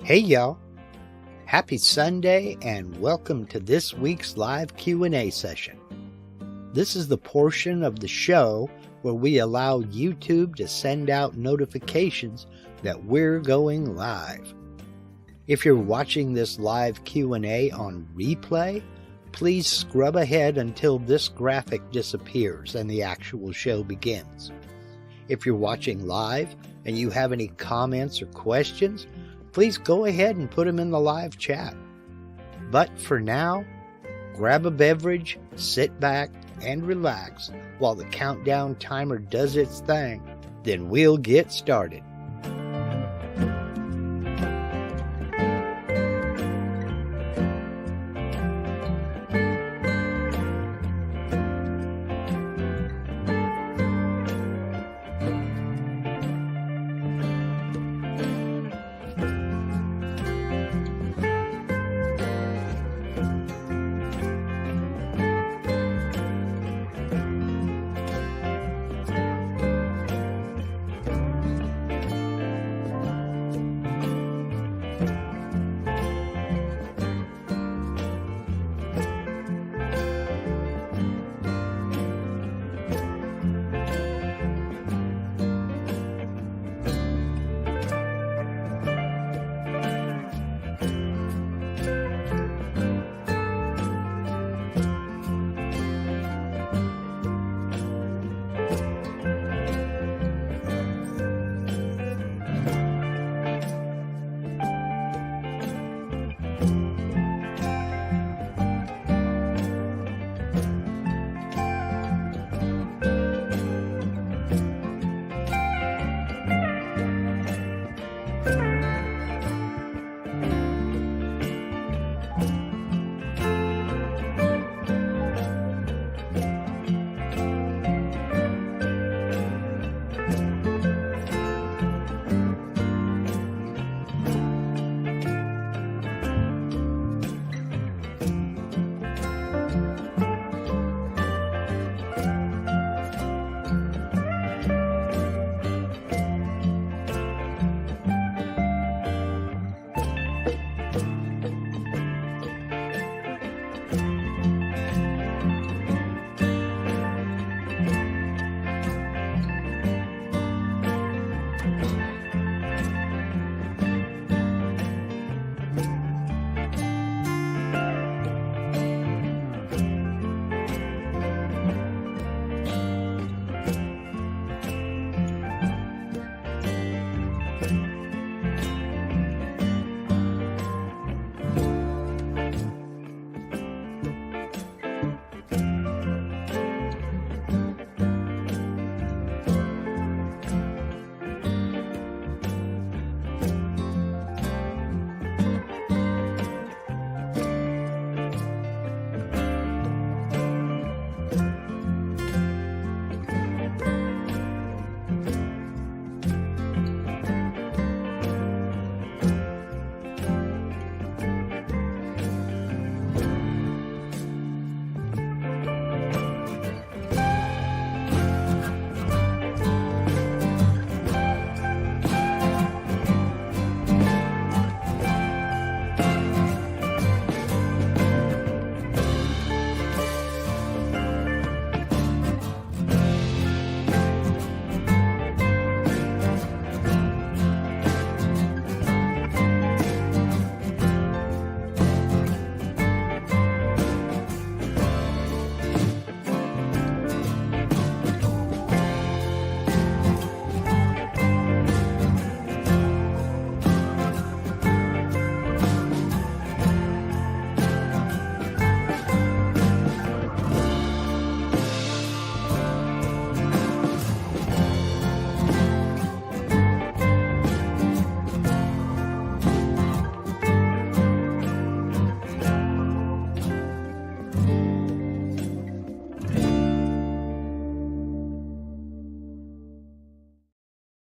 Hey y'all, happy Sunday and welcome to this week's live Q&A session. This is the portion of the show where we allow YouTube to send out notifications that we're going live. If you're watching this live Q&A on replay, please scrub ahead until this graphic disappears and the actual show begins. If you're watching live and you have any comments or questions, please go ahead and put them in the live chat. But for now, grab a beverage, sit back, and relax while the countdown timer does its thing. Then we'll get started.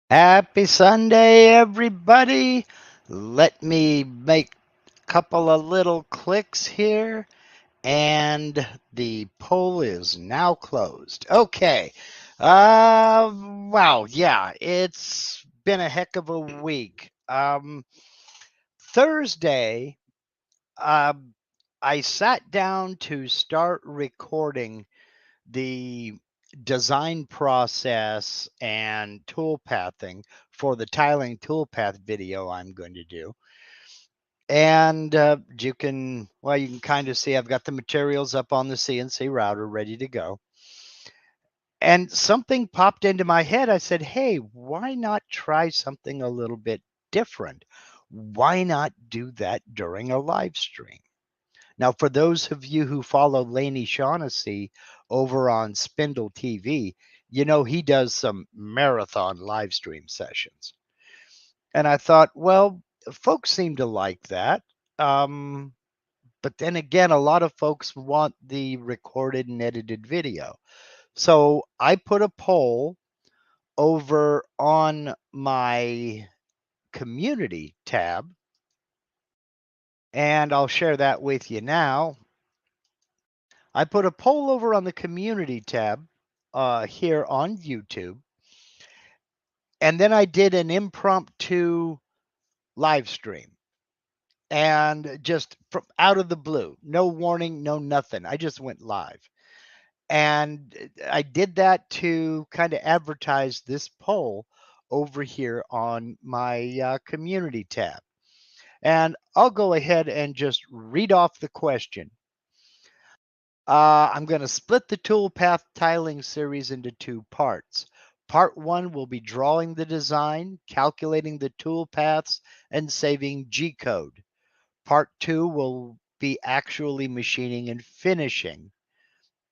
Happy Sunday, everybody. Let me make a couple of little clicks here, and the poll is now closed. Okay. Wow. Yeah, it's been a heck of a week. Thursday, I sat down to start recording the design process and toolpathing for the tiling toolpath video I'm going to do. And you can kind of see I've got the materials up on the CNC router ready to go. And something popped into my head. I said, hey, why not try something a little bit different? Why not do that during a live stream? Now, for those of you who follow Laney Shaughnessy over on Spindle TV, you know he does some marathon live stream sessions. And I thought, well, folks seem to like that. But then again, a lot of folks want the recorded and edited video. So I put a poll over on my community tab, and I'll share that with you now. I put a poll over on the community tab here on YouTube, and then I did an impromptu live stream, and just from out of the blue, no warning, no nothing. I just went live. And I did that to kind of advertise this poll over here on my community tab. And I'll go ahead and just read off the question. I'm going to split the Toolpath Tiling series into two parts. Part one will be drawing the design, calculating the tool paths, and saving G-code. Part two will be actually machining and finishing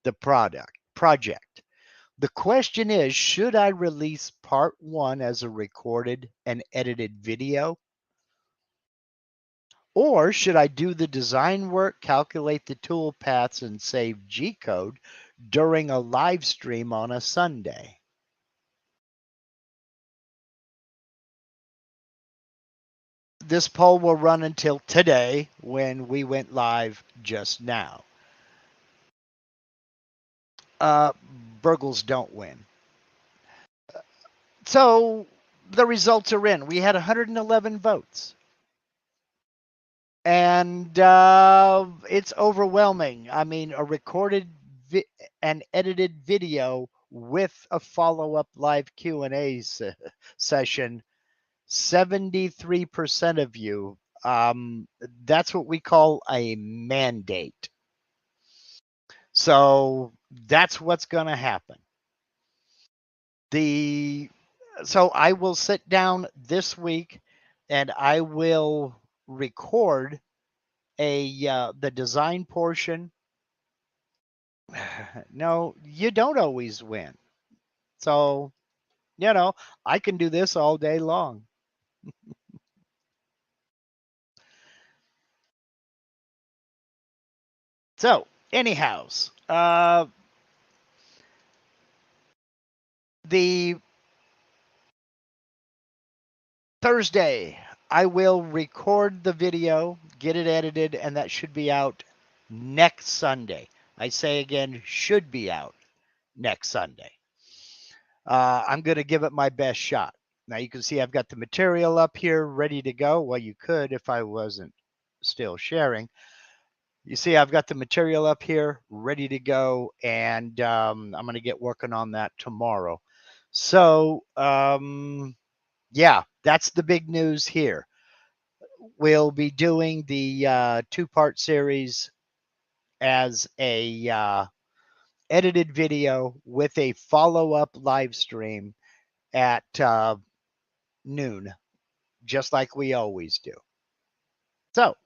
the project. The question is, should I release part one as a recorded and edited video? Or should I do the design work, calculate the tool paths, and save G-code during a live stream on a Sunday? This poll will run until today when we went live just now. Burgles don't win. So the results are in. We had 111 votes. And it's overwhelming. I mean, a recorded and edited video with a follow-up live Q&A session, 73% of you. That's what we call a mandate. So that's what's going to happen. So I will sit down this week and I will record the design portion. No, you don't always win. So, I can do this all day long. So, anyhows, the Thursday, I will record the video, get it edited, and that should be out next Sunday. I say again, should be out next Sunday. I'm going to give it my best shot. Now you can see I've got the material up here ready to go. Well, you could if I wasn't still sharing. You see I've got the material up here ready to go, and I'm going to get working on that tomorrow. So, yeah, that's the big news here. We'll be doing the two-part series as a edited video with a follow-up live stream at noon, just like we always do. So,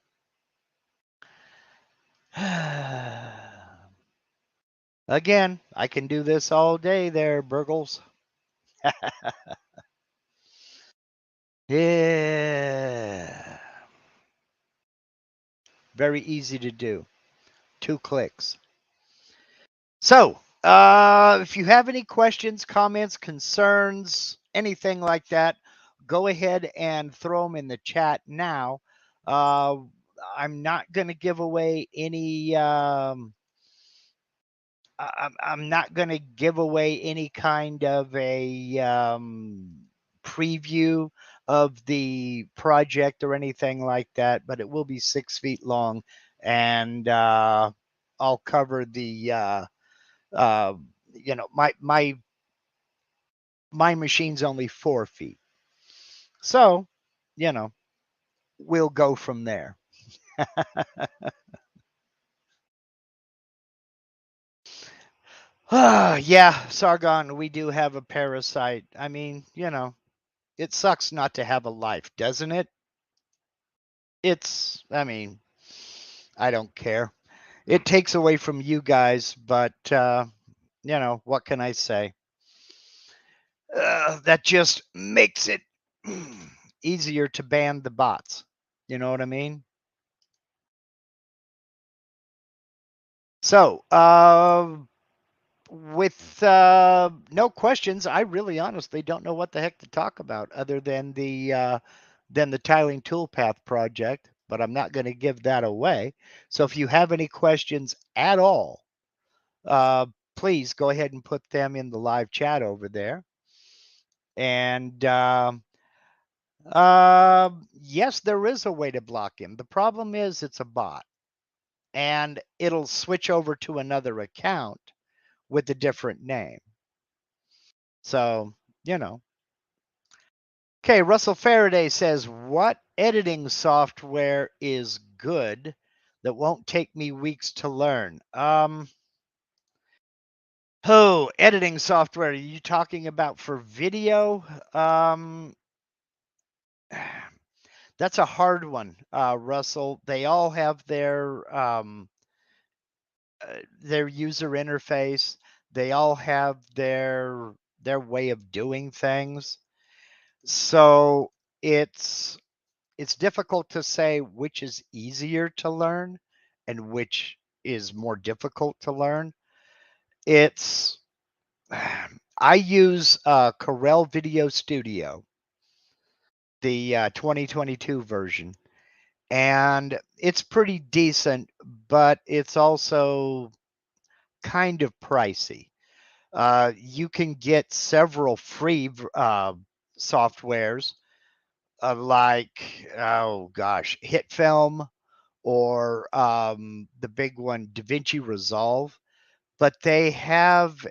again, I can do this all day there, Burgles. Yeah. Very easy to do. 2 clicks. So, if you have any questions, comments, concerns, anything like that, go ahead and throw them in the chat now. I'm not going to give away any. I'm not going to give away any kind of a preview of the project or anything like that, but it will be 6 feet long, and I'll cover the uh, my machine's only 4 feet, so you know we'll go from there. Yeah, Sargon, we do have a parasite. I mean, it sucks not to have a life, doesn't it? I mean, I don't care. It takes away from you guys, but what can I say? That just makes it easier to ban the bots. You know what I mean? So, with no questions, I really honestly don't know what the heck to talk about other than the tiling toolpath project, but I'm not going to give that away. So if you have any questions at all, uh, please go ahead and put them in the live chat over there. And yes, there is a way to block him. The problem is it's a bot, and it'll switch over to another account with a different name. So, you know. Okay, Russell Faraday says, what editing software is good that won't take me weeks to learn? Editing software. Are you talking about for video? That's a hard one, Russell. They all have their user interface. They all have their way of doing things. So it's difficult to say which is easier to learn and which is more difficult to learn. I use Corel Video Studio, the 2022 version, and it's pretty decent, but it's also kind of pricey. You can get several free softwares like, oh gosh, HitFilm, or the big one, DaVinci Resolve, but they have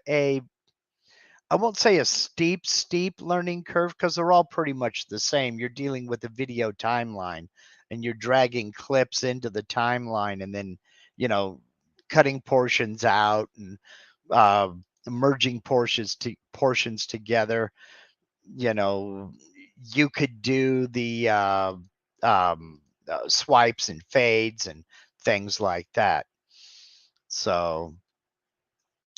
I won't say a steep learning curve because they're all pretty much the same. You're dealing with a video timeline and you're dragging clips into the timeline and then, cutting portions out and uh, merging portions together. You could do the swipes and fades and things like that. So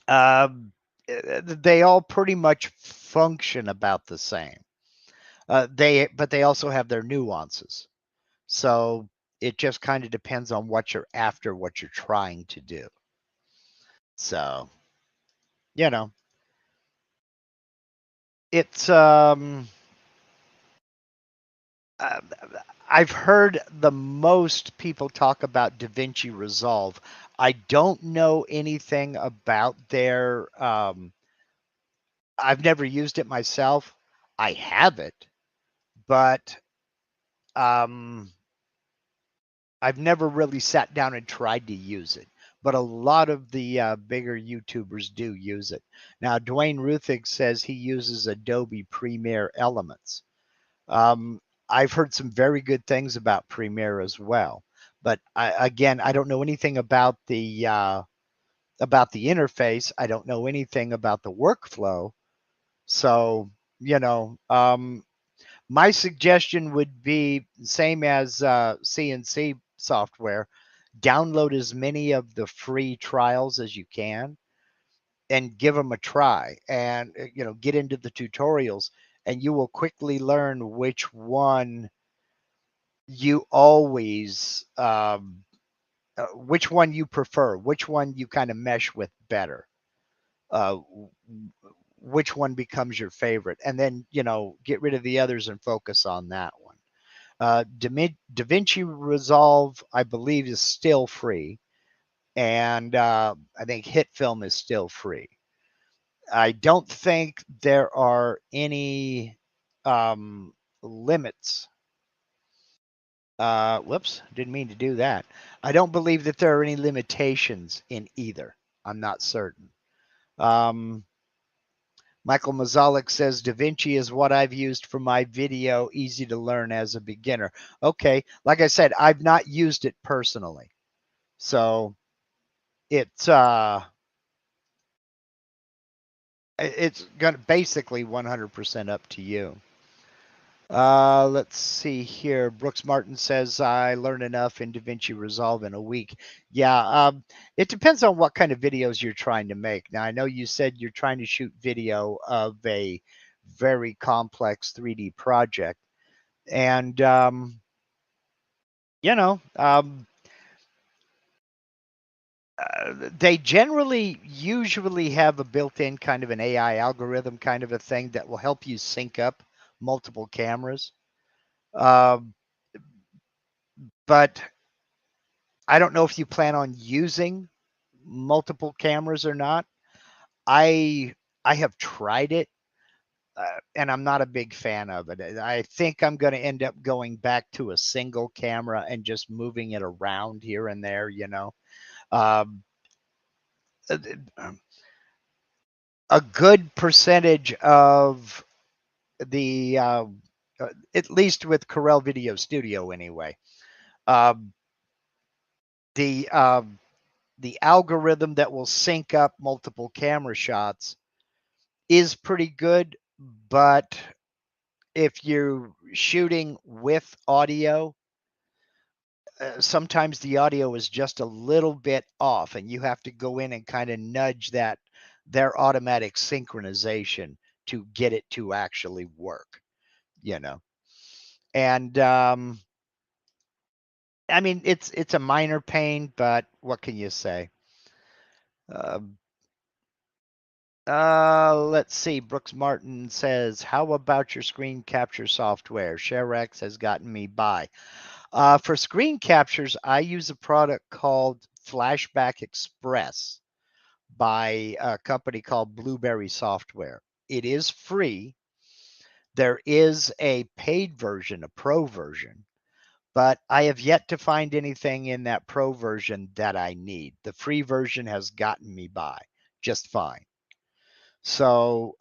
they all pretty much function about the same. But they also have their nuances. So it just kind of depends on what you're after, what you're trying to do. So, it's uh, I've heard the most people talk about DaVinci Resolve. I don't know anything about their I've never used it myself. I have it, but um, I've never really sat down and tried to use it. But a lot of the bigger YouTubers do use it. Now, Dwayne Ruthig says he uses Adobe Premiere Elements. Um, I've heard some very good things about Premiere as well. But again, I don't know anything about the interface. I don't know anything about the workflow. So, my suggestion would be same as CNC software. Download as many of the free trials as you can and give them a try, and get into the tutorials, and you will quickly learn which one you always which one you prefer, which one you kind of mesh with better, uh, which one becomes your favorite, and then get rid of the others and focus on that one. DaVinci Resolve, I believe, is still free, and I think HitFilm is still free. I don't think there are any limits. Whoops, didn't mean to do that. I don't believe that there are any limitations in either. I'm not certain. Michael Mazalik says DaVinci is what I've used for my video, easy to learn as a beginner. Okay, like I said, I've not used it personally. So it's going to basically 100% up to you. Let's see here. Brooks Martin says, I learned enough in DaVinci Resolve in a week. Yeah, it depends on what kind of videos you're trying to make. Now, I know you said you're trying to shoot video of a very complex 3D project. And, you know, they usually have a built-in kind of an AI algorithm kind of a thing that will help you sync up multiple cameras. But I don't know if you plan on using multiple cameras or not. I have tried it, and I'm not a big fan of it. I think I'm going to end up going back to a single camera and just moving it around here and there. You know, um, a good percentage of the, at least with Corel Video Studio anyway, um, the the algorithm that will sync up multiple camera shots is pretty good, but if you're shooting with audio, sometimes the audio is just a little bit off, and you have to go in and kind of nudge their automatic synchronization to get it to actually work, you know. And I mean, it's a minor pain, but what can you say? Let's see. Brooks Martin says, how about your screen capture software? ShareX has gotten me by. For screen captures, I use a product called Flashback Express by a company called Blueberry Software. It is free. There is a paid version, a pro version, but I have yet to find anything in that pro version that I need. The free version has gotten me by just fine. So,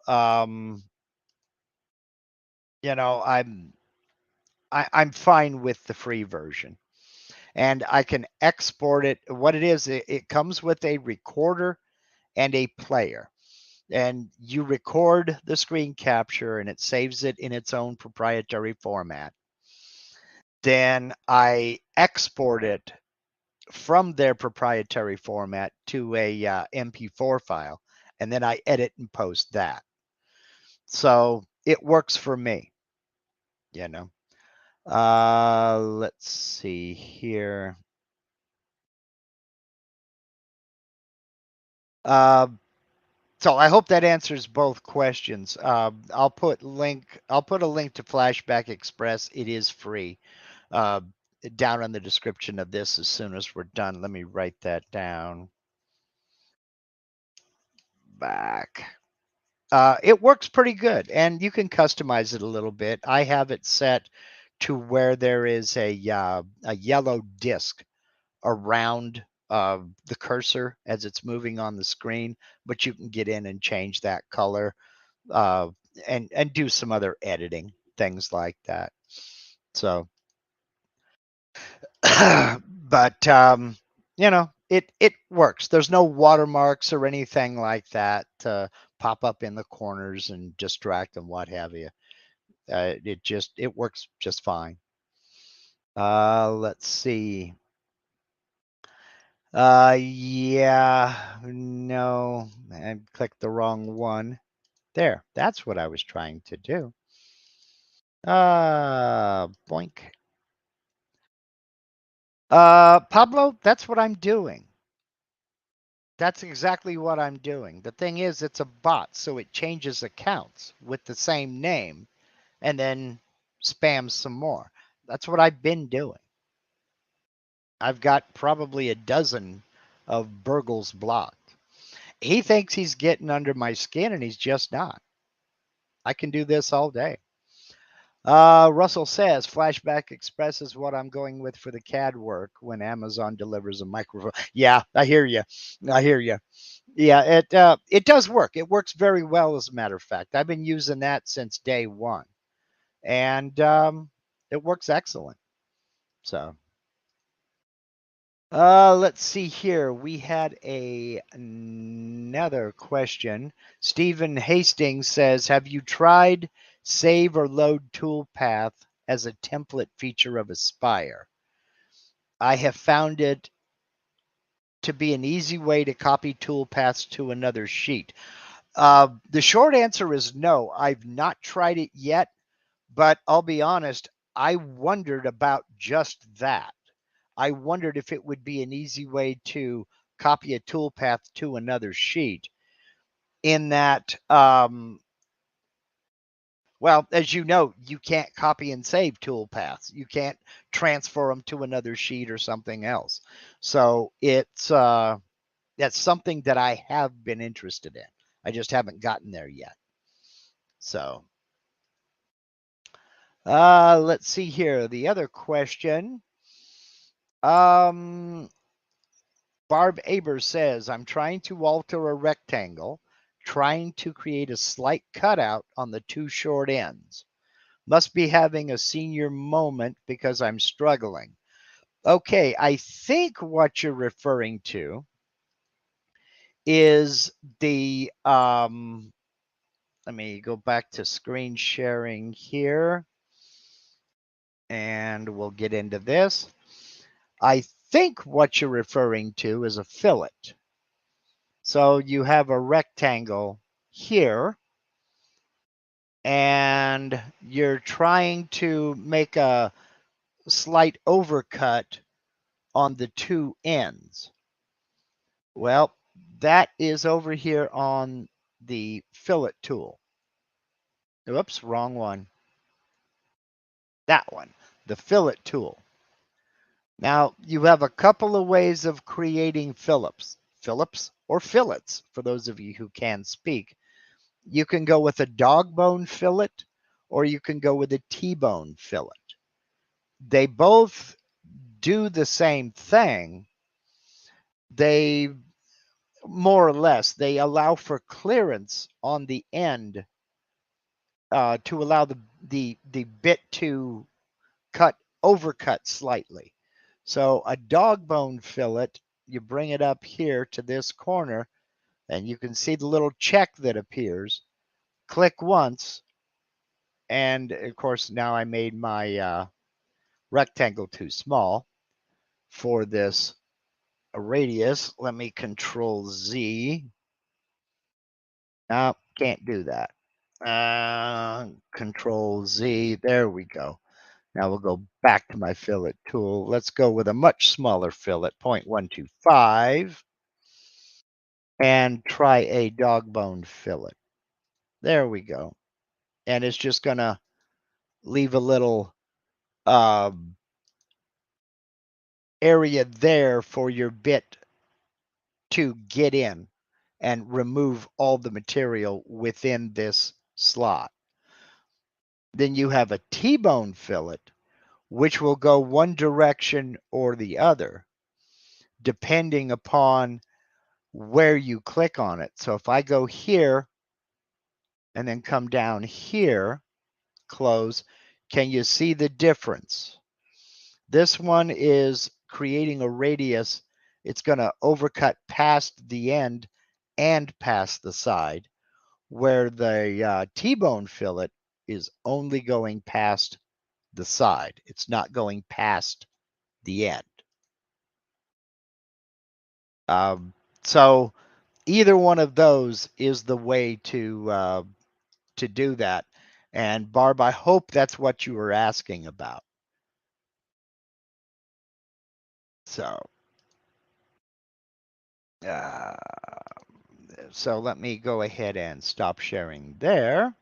you know, I'm fine with the free version, and I can export it. What it is, it comes with a recorder and a player, and you record the screen capture, and it saves it in its own proprietary format. Then I export it from their proprietary format to a MP4 file, and then I edit and post that. So it works for me, you know. Let's see here. Uh, so I hope that answers both questions. I'll put a link to Flashback Express. It is free. Uh, Down in the description of this as soon as we're done. Let me write that down. Back. It works pretty good, and you can customize it a little bit. I have it set to where there is a yellow disc around the cursor as it's moving on the screen, but you can get in and change that color uh, and do some other editing, things like that. So, but you know, it works. There's no watermarks or anything like that to pop up in the corners and distract and what have you. It works just fine. Let's see. Yeah, no, I clicked the wrong one. There, that's what I was trying to do. Boink. Pablo, that's what I'm doing. That's exactly what I'm doing. The thing is, it's a bot, so it changes accounts with the same name and then spams some more. That's what I've been doing. I've got probably a dozen of Burgles blocked. He thinks he's getting under my skin, and he's just not. I can do this all day. Russell says Flashback Express is what I'm going with for the CAD work when Amazon delivers a microphone. Yeah, I hear you. I hear you. Yeah, it does work. It works very well, as a matter of fact. I've been using that since day one, and it works excellent. So, let's see here. We had another question. Stephen Hastings says, "Have you tried Save or Load Toolpath as a template feature of Aspire? I have found it to be an easy way to copy toolpaths to another sheet." The short answer is no. I've not tried it yet, but I'll be honest, I wondered about just that. I wondered if it would be an easy way to copy a toolpath to another sheet. In that, well, as you know, you can't copy and save toolpaths. You can't transfer them to another sheet or something else. So it's that's something that I have been interested in. I just haven't gotten there yet. So let's see here. The other question. Barb Aber says, "I'm trying to alter a rectangle, trying to create a slight cutout on the two short ends. Must be having a senior moment because I'm struggling." Okay, I think what you're referring to is the, let me go back to screen sharing here, and we'll get into this. I think what you're referring to is a fillet. So you have a rectangle here, and you're trying to make a slight overcut on the two ends. Well, that is over here on the fillet tool. Oops, wrong one. That one, the fillet tool. Now, you have a couple of ways of creating fillets or fillets, for those of you who can speak. You can go with a dog bone fillet, or you can go with a T-bone fillet. They both do the same thing. They more or less, they allow for clearance on the end to allow the bit to overcut slightly. So a dog bone fillet, you bring it up here to this corner, and you can see the little check that appears. Click once, and of course now I made my rectangle too small for this radius. Let me Control Z. No, can't do that. Control Z. There we go. Now we'll go back to my fillet tool. Let's go with a much smaller fillet, 0.125, and try a dog bone fillet. There we go. And it's just going to leave a little area there for your bit to get in and remove all the material within this slot. Then you have a T-bone fillet, which will go one direction or the other, depending upon where you click on it. So if I go here and then come down here, close, can you see the difference? This one is creating a radius. It's going to overcut past the end and past the side, where the T-bone fillet is only going past the side. It's not going past the end. So either one of those is the way to do that. And Barb, I hope that's what you were asking about. So, uh, so let me go ahead and stop sharing there.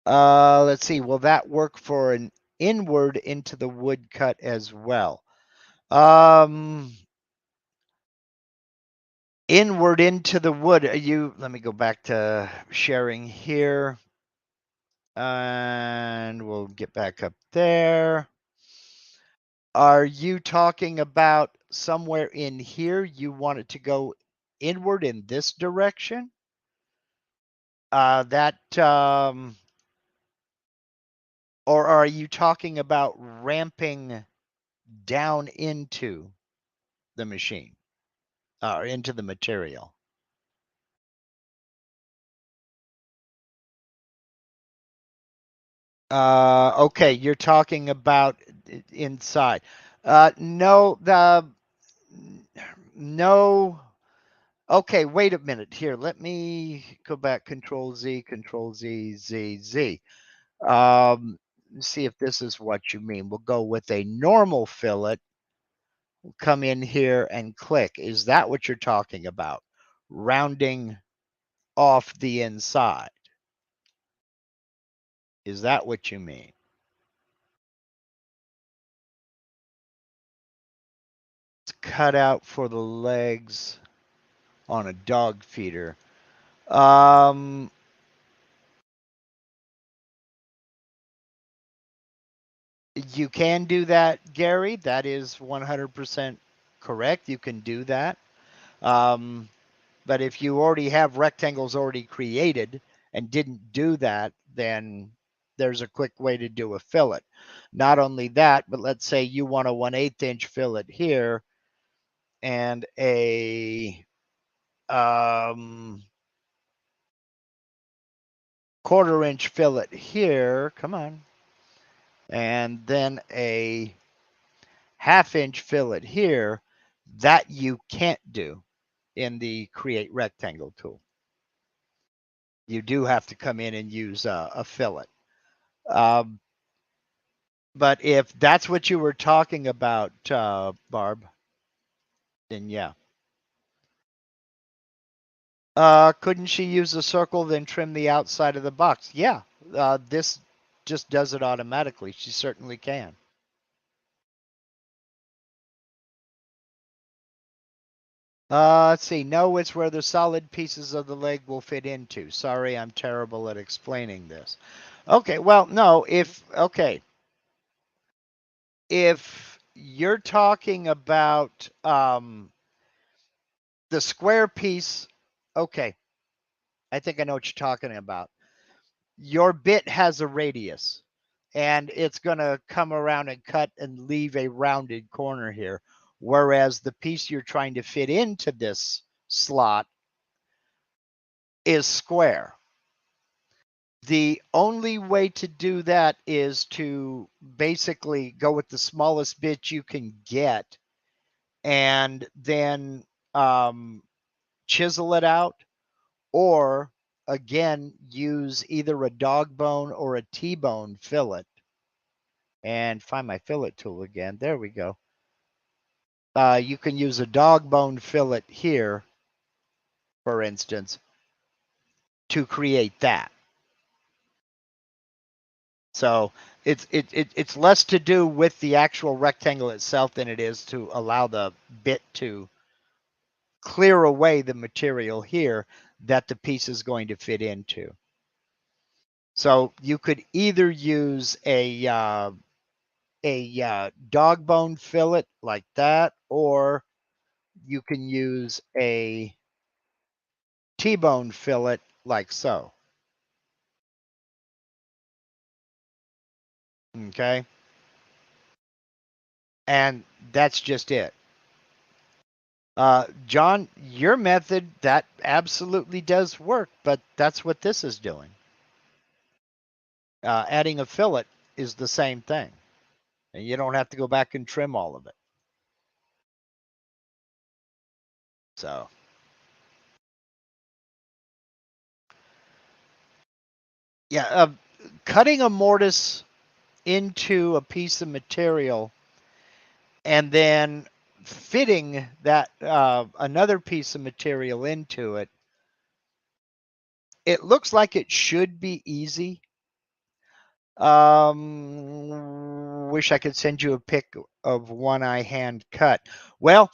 Let's see. Will that work for an inward into the woodcut as well? Inward into the wood. Let me go back to sharing here. And we'll get back up there. Are you talking about somewhere in here you want it to go inward in this direction? Or are you talking about ramping down into the machine or into the material? Okay, you're talking about inside. No, no. Okay, wait a minute here. Let me go back. Control Z, Control Z, Z, Z. See if this is what you mean. We'll go with a normal fillet. We'll come in here and click. Is that what you're talking about? Rounding off the inside. Is that what you mean? It's cut out for the legs on a dog feeder. You can do that, Gary. That is 100% correct. You can do that. But if you already have rectangles already created and didn't do that, then there's a quick way to do a fillet. Not only that, but let's say you want a 1/8 inch fillet here and a 1/4 inch fillet here. Come on. And then a 1/2 inch fillet here. That you can't do in the Create Rectangle tool. You do have to come in and use a fillet. But if that's what you were talking about, Barb, then yeah. Couldn't she use a circle, then trim the outside of the box? Yeah, this just does it automatically. She certainly can. Let's see. No, it's where the solid pieces of the leg will fit into. Sorry, I'm terrible at explaining this. Okay, well, no, okay. If you're talking about the square piece, okay, I think I know what you're talking about. Your bit has a radius and it's going to come around and cut and leave a rounded corner here. Whereas the piece you're trying to fit into this slot is square. The only way to do that is to basically go with the smallest bit you can get and then chisel it out, or again, use either a dog bone or a T-bone fillet. And find my fillet tool again. There we go. You can use a dog bone fillet here, for instance, to create that. So it's less to do with the actual rectangle itself than it is to allow the bit to clear away the material here that the piece is going to fit into. So you could either use a dog bone fillet like that, or you can use a T-bone fillet like so. Okay. And that's just it. John, your method, that absolutely does work, but that's what this is doing. Adding a fillet is the same thing. And you don't have to go back and trim all of it. So. Yeah, cutting a mortise into a piece of material and then fitting that another piece of material into it, it looks like it should be easy. Wish I could send you a pic of one I hand cut. Well,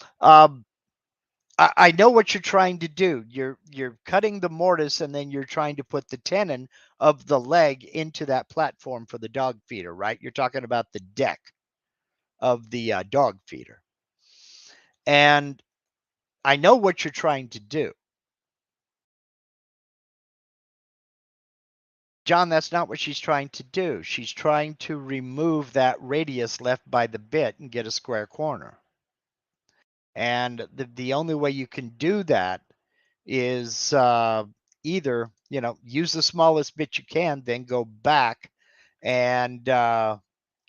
I know what you're trying to do. You're cutting the mortise, and then you're trying to put the tenon of the leg into that platform for the dog feeder, right? You're talking about the deck of the dog feeder. And I know what you're trying to do. John, that's not what she's trying to do. She's trying to remove that radius left by the bit and get a square corner. And the only way you can do that is either, use the smallest bit you can, then go back and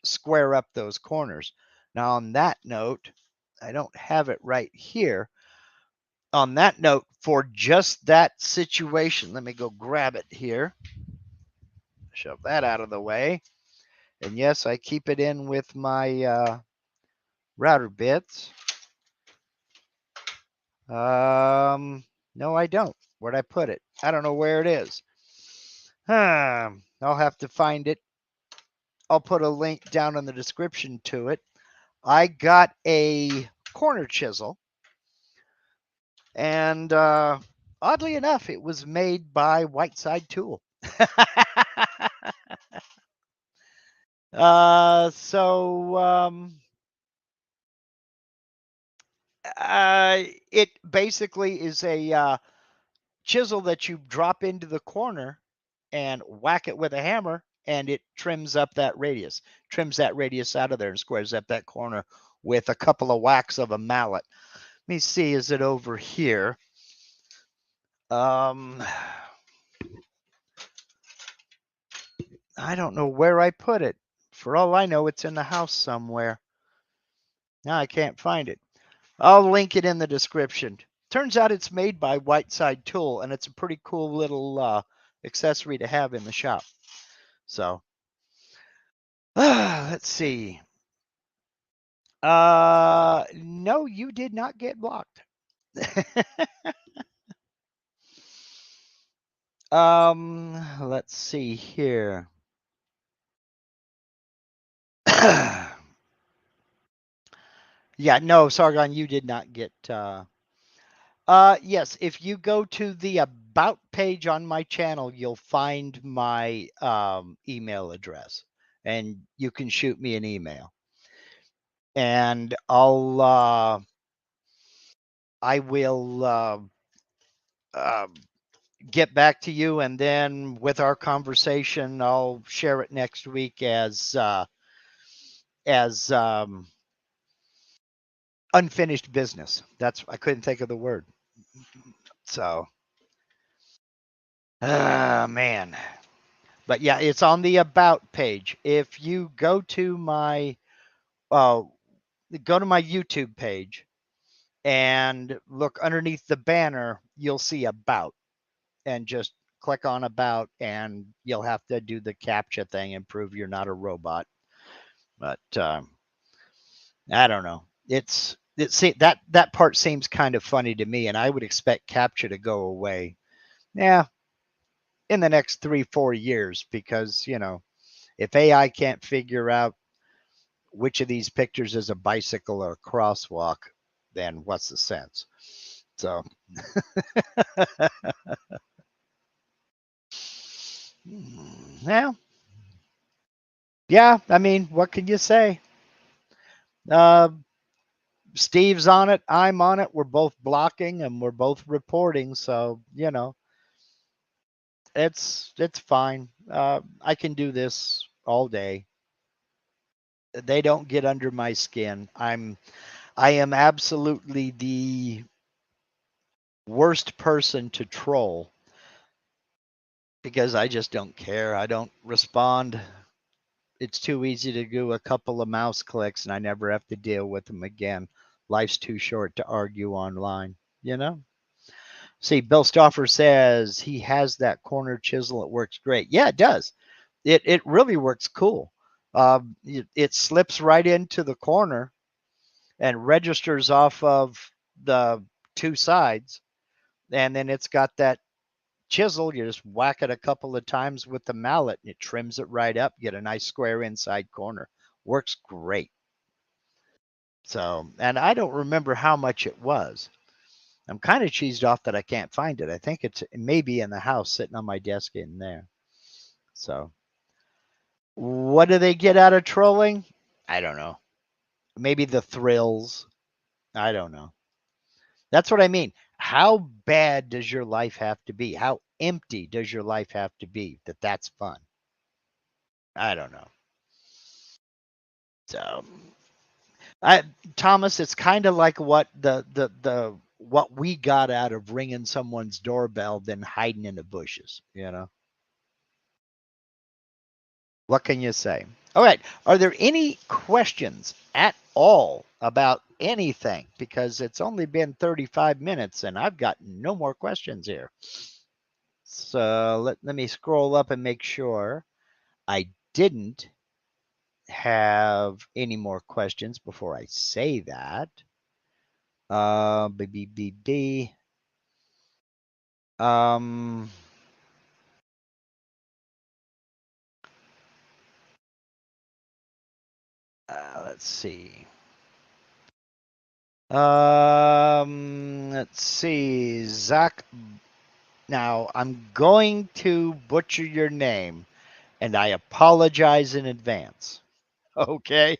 square up those corners. Now, on that note, I don't have it right here. On that note, for just that situation, let me go grab it here. Shove that out of the way. And yes, I keep it in with my router bits. No, I don't. Where'd I put it? I don't know where it is. I'll have to find it. I'll put a link down in the description to it. I got a corner chisel, and oddly enough, it was made by Whiteside Tool. It basically is a chisel that you drop into the corner and whack it with a hammer, and it trims up that radius, out of there and squares up that corner with a couple of whacks of a mallet. Let me see, is it over here? I don't know where I put it. For all I know, it's in the house somewhere. Now I can't find it. I'll link it in the description. Turns out it's made by Whiteside Tool, and it's a pretty cool little accessory to have in the shop. So, let's see. No, you did not get blocked. Let's see here. Yeah, no, Sargon, you did not get yes, if you go to the about page on my channel, you'll find my email address, and you can shoot me an email. And I will get back to you, and then with our conversation, I'll share it next week as unfinished business. I couldn't think of the word. So, man. But yeah, it's on the about page. If you go to my YouTube page and look underneath the banner, you'll see about, and just click on about, and you'll have to do the CAPTCHA thing and prove you're not a robot. But I don't know. That part seems kind of funny to me, and I would expect CAPTCHA to go away. Yeah, in the next 3-4 years, because if AI can't figure out which of these pictures is a bicycle or a crosswalk, then what's the sense? So, yeah. I mean, what can you say? Steve's on it. I'm on it. We're both blocking and we're both reporting. So, it's fine. I can do this all day. They don't get under my skin. I am absolutely the worst person to troll because I just don't care. I don't respond. It's too easy to do a couple of mouse clicks and I never have to deal with them again. Life's too short to argue online, See, Bill Stauffer says he has that corner chisel. It works great. Yeah, it does. It really works cool. It slips right into the corner and registers off of the two sides. And then it's got that chisel. You just whack it a couple of times with the mallet and it trims it right up. Get a nice square inside corner. Works great. So, and I don't remember how much it was. I'm kind of cheesed off that I can't find it. I think it may be in the house sitting on my desk in there. So, what do they get out of trolling? I don't know. Maybe the thrills. I don't know. That's what I mean. How bad does your life have to be? How empty does your life have to be that that's fun? I don't know. So, I, Thomas, it's kind of like what the what we got out of ringing someone's doorbell than hiding in the bushes. You know, what can you say? All right. Are there any questions at all about anything? Because it's only been 35 minutes and I've got no more questions here. So let me scroll up and make sure I didn't have any more questions before I say that. B. Um, let's see. Let's see. Zach. Now, I'm going to butcher your name, and I apologize in advance. Okay.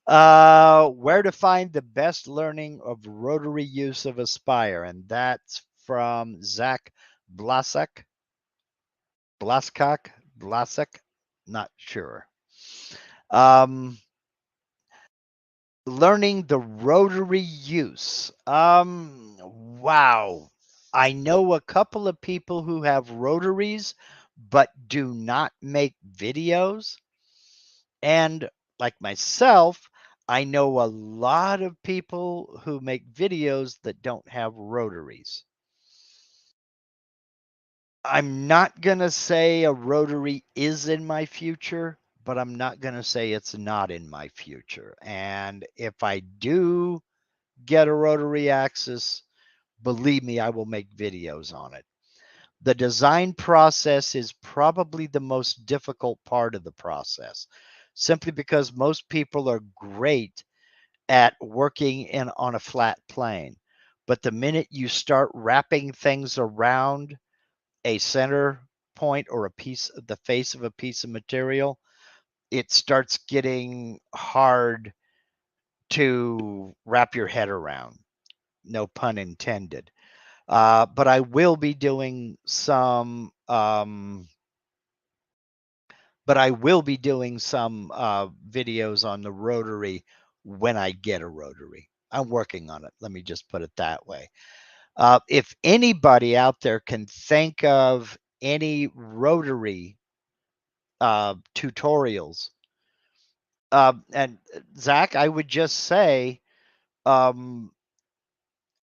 Where to find the best learning of rotary use of Aspire, and that's from Zach Blasek. Blasek, not sure. Um, learning the rotary use. Wow. I know a couple of people who have rotaries, but do not make videos. And like myself, I know a lot of people who make videos that don't have rotaries. I'm not going to say a rotary is in my future, but I'm not going to say it's not in my future. And if I do get a rotary axis, believe me, I will make videos on it. The design process is probably the most difficult part of the process, simply because most people are great at working on a flat plane. But the minute you start wrapping things around a center point or a piece of the face of a piece of material, it starts getting hard to wrap your head around. No pun intended. But I will be doing some. Videos on the rotary when I get a rotary. I'm working on it. Let me just put it that way. If anybody out there can think of any rotary tutorials, and Zach, I would just say, um,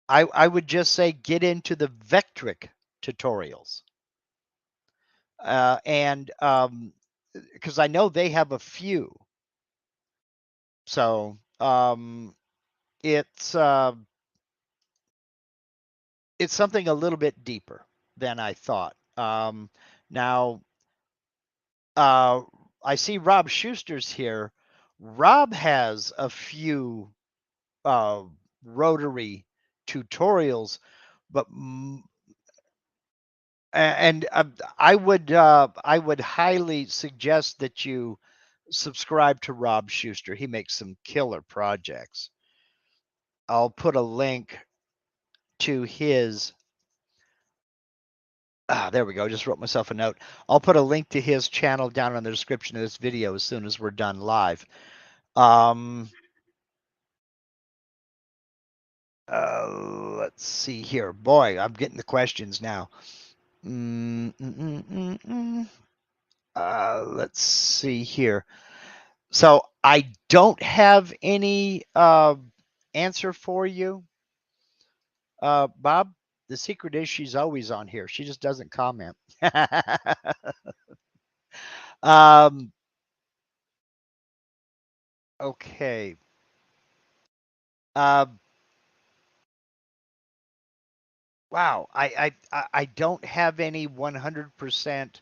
I would just say get into the Vectric tutorials, and because I know they have a few. So it's it's something a little bit deeper than I thought. Now, uh, I see Rob Schuster's here. Rob has a few uh, rotary tutorials, but and I would highly suggest that you subscribe to Rob Schuster. He makes some killer projects. I'll put a link to his. There we go. Just wrote myself a note. I'll put a link to his channel down in the description of this video as soon as we're done live. Let's see here. Boy, I'm getting the questions now. Let's see here. So I don't have any answer for you, Bob. The secret is she's always on here. She just doesn't comment. um, okay. Uh, wow. I don't have any 100%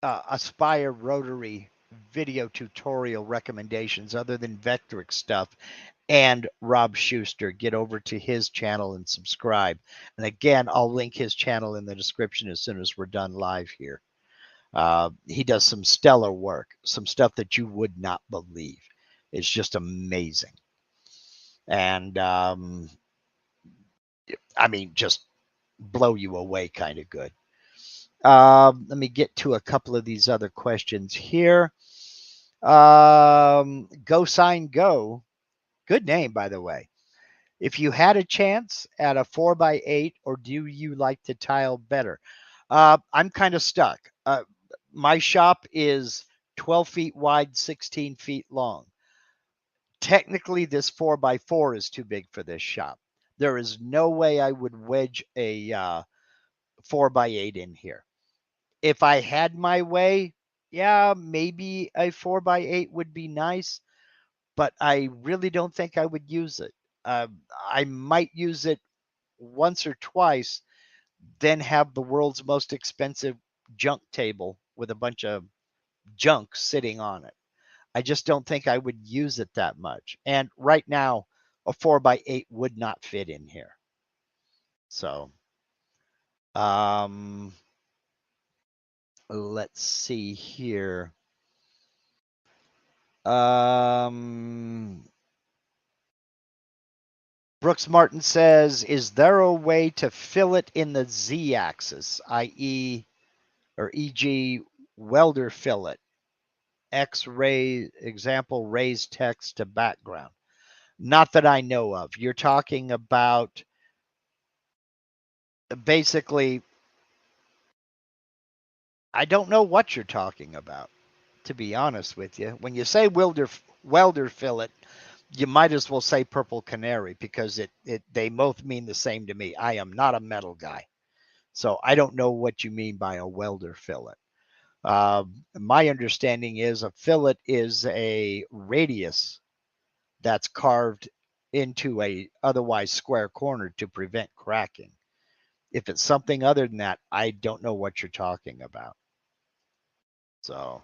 Aspire rotary video tutorial recommendations other than Vectric stuff. and Rob Schuster. Get over to his channel and subscribe. And again, I'll link his channel in the description as soon as we're done live here. He does some stellar work, some stuff that you would not believe. It's just amazing. And I mean, just blow you away kind of good. Let me get to a couple of these other questions here. Go Sign Go. Good name, by the way. If you had a chance at a 4x8, or do you like to tile better? I'm kind of stuck. My shop is 12 feet wide, 16 feet long. Technically, this 4x4 is too big for this shop. There is no way I would wedge a 4x8 in here. If I had my way, yeah, maybe a 4x8 would be nice, but I really don't think I would use it. I might use it once or twice, then have the world's most expensive junk table with a bunch of junk sitting on it. I just don't think I would use it that much. And right now, a 4x8 would not fit in here. So, let's see here. Brooks Martin says, is there a way to fillet in the Z-axis, i.e., or e.g., welder fillet? X-ray, example, raise text to background. Not that I know of. You're talking about basically, I don't know what you're talking about, to be honest with you. When you say welder fillet, you might as well say purple canary, because they both mean the same to me. I am not a metal guy, so I don't know what you mean by a welder fillet. My understanding is a fillet is a radius that's carved into a otherwise square corner to prevent cracking. If it's something other than that, I don't know what you're talking about. So,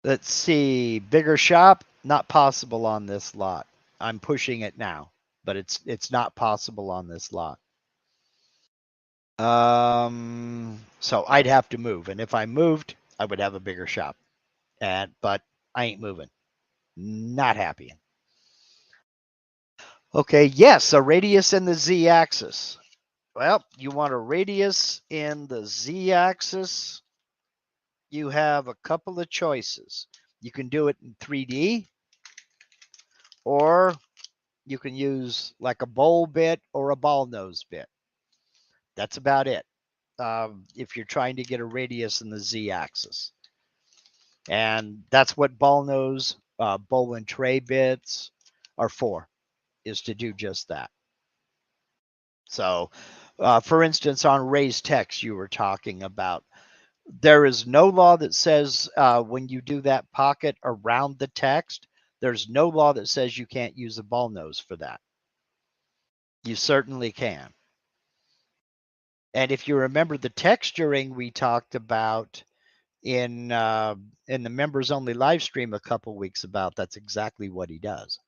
let's see. Bigger shop, not possible on this lot. I'm pushing it now, but it's not possible on this lot. So I'd have to move, and if I moved, I would have a bigger shop. But I ain't moving. Not happy. Okay, yes, a radius in the z-axis. Well, you want a radius in the z-axis. You have a couple of choices. You can do it in 3D, or you can use like a bowl bit or a ball nose bit. That's about it. If you're trying to get a radius in the z-axis. And that's what ball nose, bowl and tray bits are for, is to do just that. So, for instance, on raised text you were talking about, there is no law that says when you do that pocket around the text, there's no law that says you can't use a ball nose for that. You certainly can. And if you remember the texturing we talked about in the members only live stream a couple weeks about, that's exactly what he does.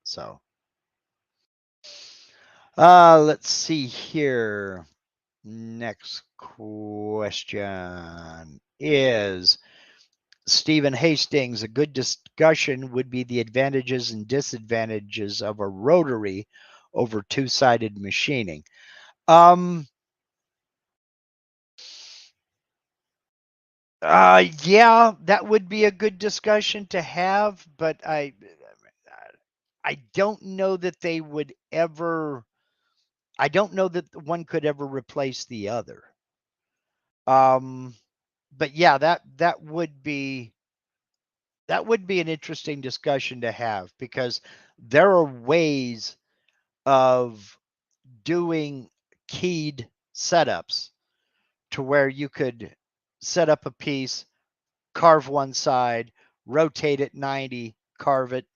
So, let's see here. Next question is, Stephen Hastings, a good discussion would be the advantages and disadvantages of a rotary over two-sided machining. Yeah, that would be a good discussion to have, but I don't know that they would ever. I don't know that one could ever replace the other. But yeah, that would be an interesting discussion to have, because there are ways of doing keyed setups to where you could set up a piece, carve one side, rotate it 90, carve it,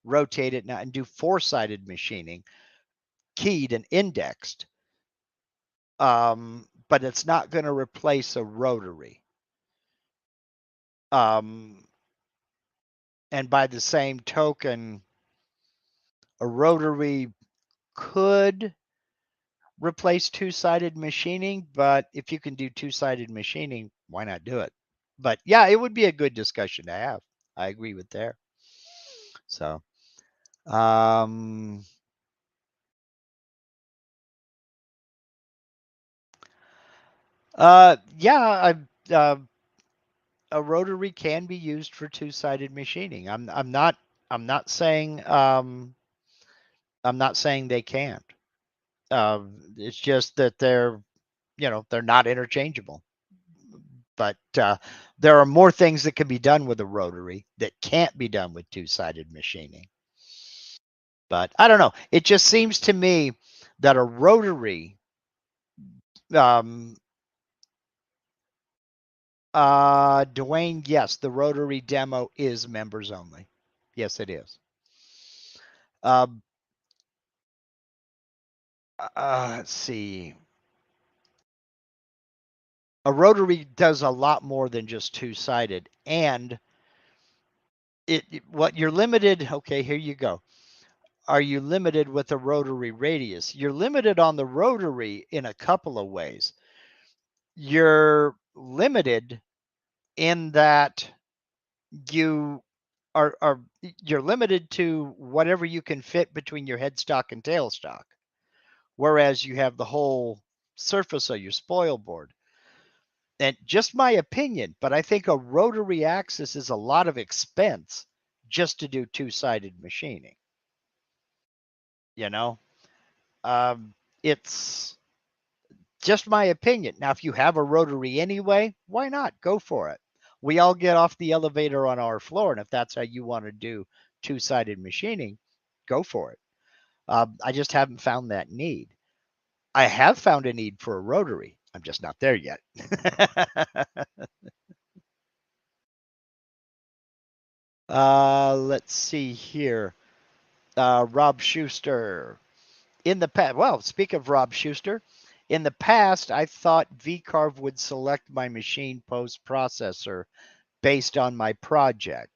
rotate it, and do four-sided machining, keyed and indexed. But it's not going to replace a rotary. And by the same token, a rotary could replace two-sided machining, but if you can do two-sided machining, why not do it? But yeah, it would be a good discussion to have. I agree with there. So, um, yeah, a rotary can be used for two-sided machining. I'm not saying they can't. It's just that they're not interchangeable. But there are more things that can be done with a rotary that can't be done with two-sided machining. But I don't know. It just seems to me that a rotary, um, Dwayne, yes, the Rotary Demo is members only. Yes, it is. Um, let's see. A rotary does a lot more than just two-sided, and what you're limited. Okay, here you go. Are you limited with a rotary radius? You're limited on the rotary in a couple of ways. You're limited in that you are you're limited to whatever you can fit between your headstock and tailstock, whereas you have the whole surface of your spoil board. And just my opinion, but I think a rotary axis is a lot of expense just to do two-sided machining. You know, it's just my opinion. Now, if you have a rotary anyway, why not? Go for it. We all get off the elevator on our floor, and if that's how you want to do two-sided machining, go for it. I just haven't found that need. I have found a need for a rotary. I'm just not there yet. Let's see here. Rob Schuster. In the past, well, speak of Rob Schuster, in the past, I thought VCarve would select my machine post processor based on my project,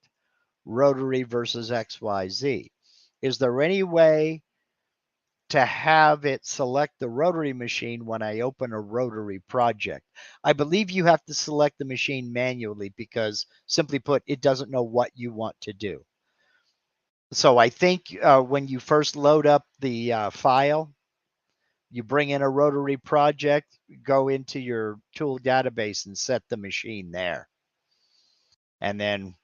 rotary versus XYZ. Is there any way to have it select the rotary machine when I open a rotary project? I believe you have to select the machine manually because, simply put, it doesn't know what you want to do. So I think when you first load up the file, you bring in a rotary project, go into your tool database and set the machine there. And then,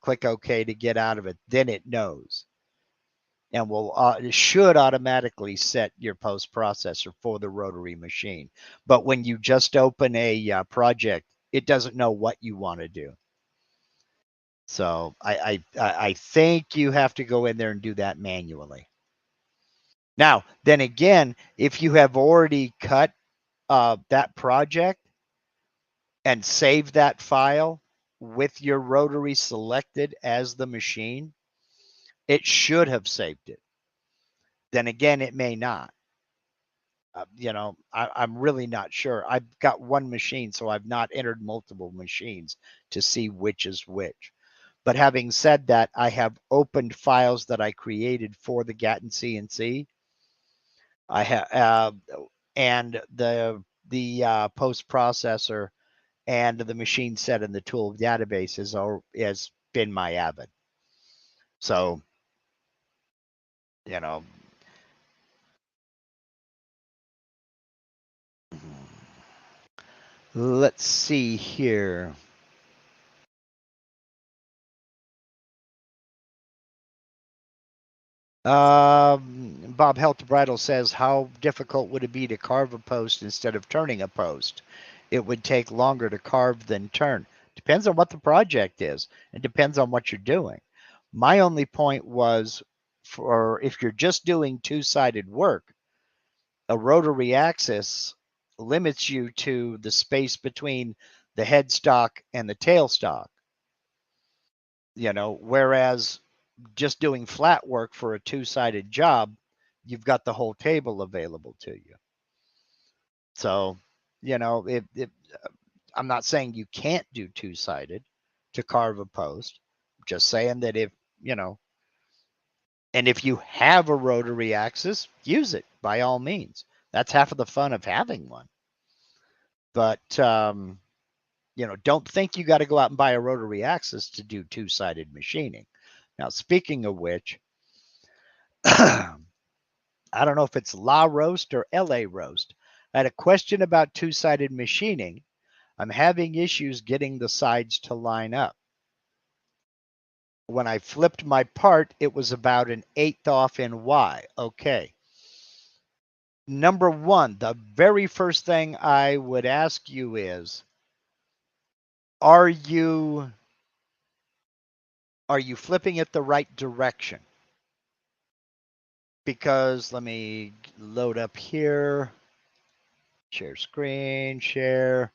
click OK to get out of it. Then it knows and it should automatically set your post processor for the rotary machine. But when you just open a project, it doesn't know what you want to do. So I think you have to go in there and do that manually. Now, then again, if you have already cut that project and saved that file with your rotary selected as the machine, it should have saved it. Then again, it may not. I'm really not sure. I've got one machine, so I've not entered multiple machines to see which is which. But having said that, I have opened files that I created for the Gatton CNC. I have, and the post processor and the machine set in the tool database has been my Avid. So, you know, let's see here. Bob Heltebridle says, how difficult would it be to carve a post instead of turning a post? It would take longer to carve than turn. Depends on what the project is. It depends on what you're doing. My only point was for if you're just doing two-sided work, a rotary axis limits you to the space between the headstock and the tailstock. Whereas just doing flat work for a two-sided job, you've got the whole table available to you. So, I'm not saying you can't do two-sided to carve a post, Just saying that if, and if you have a rotary axis, use it by all means. That's half of the fun of having one. But, don't think you got to go out and buy a rotary axis to do two-sided machining. Now, speaking of which, I don't know if it's La Roast or LA Roast. I had a question about two-sided machining. I'm having issues getting the sides to line up. When I flipped my part, it was about an 1/8 off in Y. Okay. Number one, the very first thing I would ask you is, are you flipping it the right direction? Because let me load up here, share screen, share,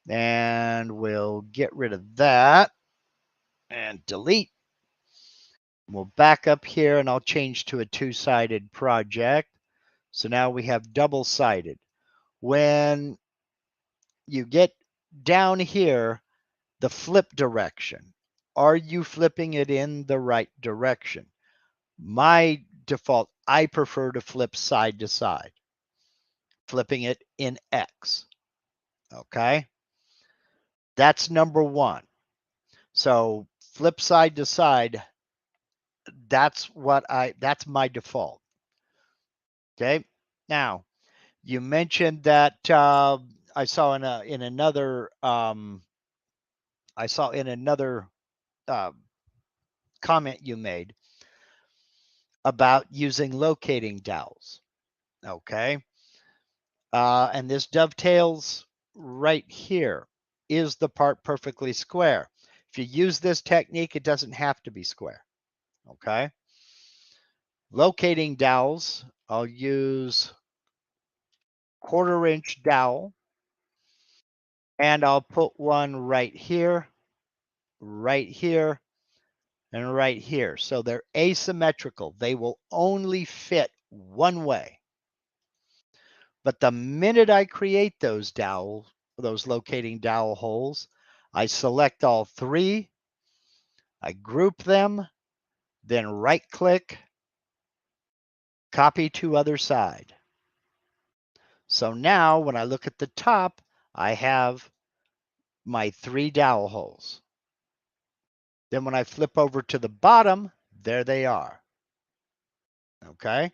and we'll get rid of that and delete. We'll back up here and I'll change to a two-sided project. So now we have double-sided. When you get down here, the flip direction, are you flipping it in the right direction? My default, I prefer to flip side to side, flipping it in X. Okay. That's number one. So flip side to side. That's my default. Okay. Now you mentioned that I saw in another comment you made about using locating dowels. Okay. And this dovetails right here. Is the part perfectly square? If you use this technique, it doesn't have to be square. Okay. Locating dowels, I'll use 1/4-inch dowel, and I'll put one right here, and right here. So they're asymmetrical. They will only fit one way. But the minute I create those locating dowel holes, I select all three, I group them, then right click, copy to other side. So now when I look at the top, I have my 3 dowel holes. Then when I flip over to the bottom, there they are. Okay.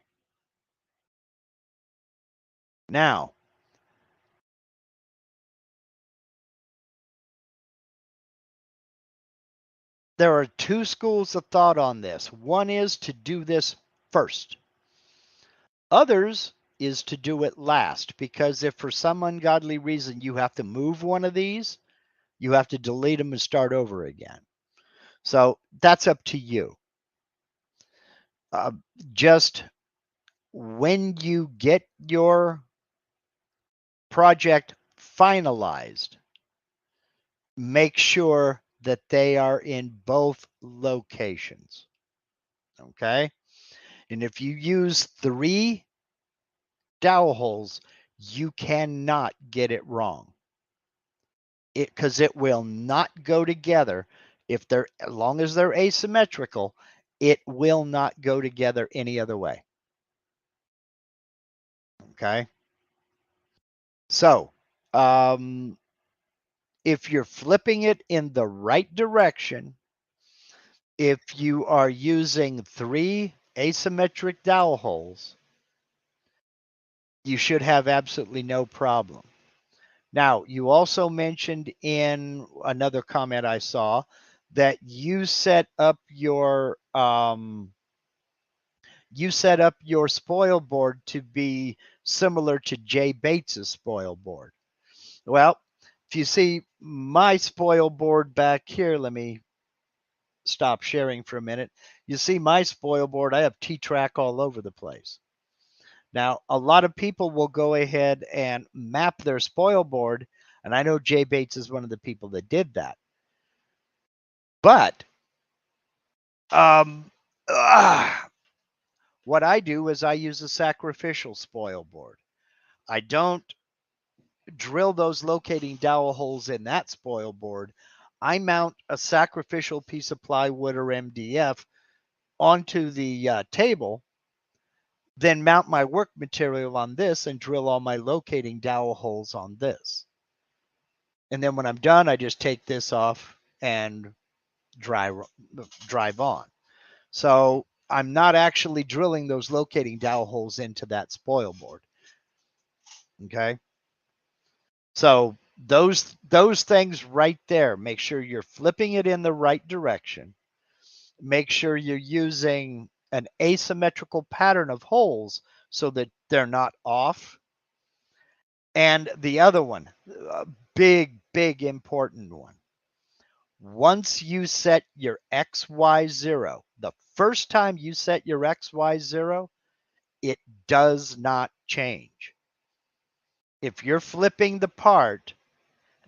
Now, there are 2 schools of thought on this. One is to do this first. Others is to do it last, because if for some ungodly reason you have to move one of these, you have to delete them and start over again. So that's up to you. Just when you get your project finalized, make sure that they are in both locations. Okay. And if you use 3 dowel holes, you cannot get it wrong. Because it will not go together. As long as they're asymmetrical, it will not go together any other way. Okay. So, if you're flipping it in the right direction, if you are using 3 asymmetric dowel holes, you should have absolutely no problem. Now, you also mentioned in another comment I saw that you set up your spoil board to be similar to Jay Bates's spoil board. Well, if you see my spoil board back here, let me stop sharing for a minute. You see my spoil board, I have T-track all over the place. Now, a lot of people will go ahead and map their spoil board, and I know Jay Bates is one of the people that did that. But what I do is I use a sacrificial spoil board. I don't drill those locating dowel holes in that spoil board. I mount a sacrificial piece of plywood or MDF onto the table, then mount my work material on this and drill all my locating dowel holes on this. And then when I'm done, I just take this off and drive on. So I'm not actually drilling those locating dowel holes into that spoil board. Okay. So those things right there, make sure you're flipping it in the right direction. Make sure you're using an asymmetrical pattern of holes so that they're not off. And the other one, a big important one. Once you set your XY0, the first time you set your XY0, it does not change. If you're flipping the part,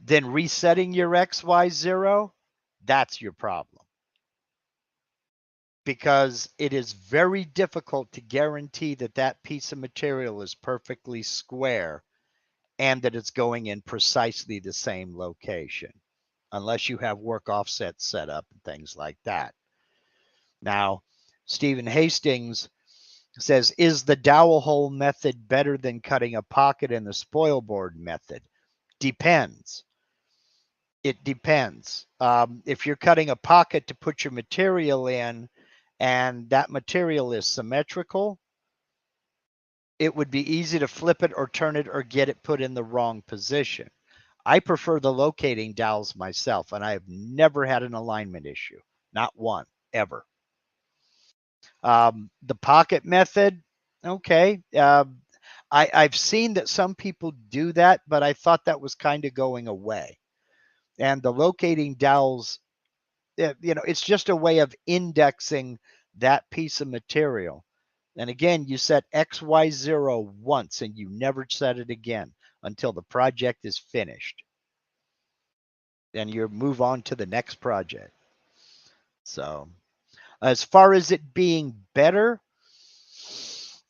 then resetting your XY0, that's your problem. Because it is very difficult to guarantee that that piece of material is perfectly square and that it's going in precisely the same location, unless you have work offsets set up and things like that. Now, Stephen Hastings says, is the dowel hole method better than cutting a pocket in the spoil board method? Depends. It depends. If you're cutting a pocket to put your material in and that material is symmetrical, it would be easy to flip it or turn it or get it put in the wrong position. I prefer the locating dowels myself, and I have never had an alignment issue. Not one, ever. The pocket method, okay. I've seen that some people do that, but I thought that was kind of going away. And the locating dowels, it's just a way of indexing that piece of material. And again, you set XY0 once and you never set it again until the project is finished. And you move on to the next project. So, as far as it being better,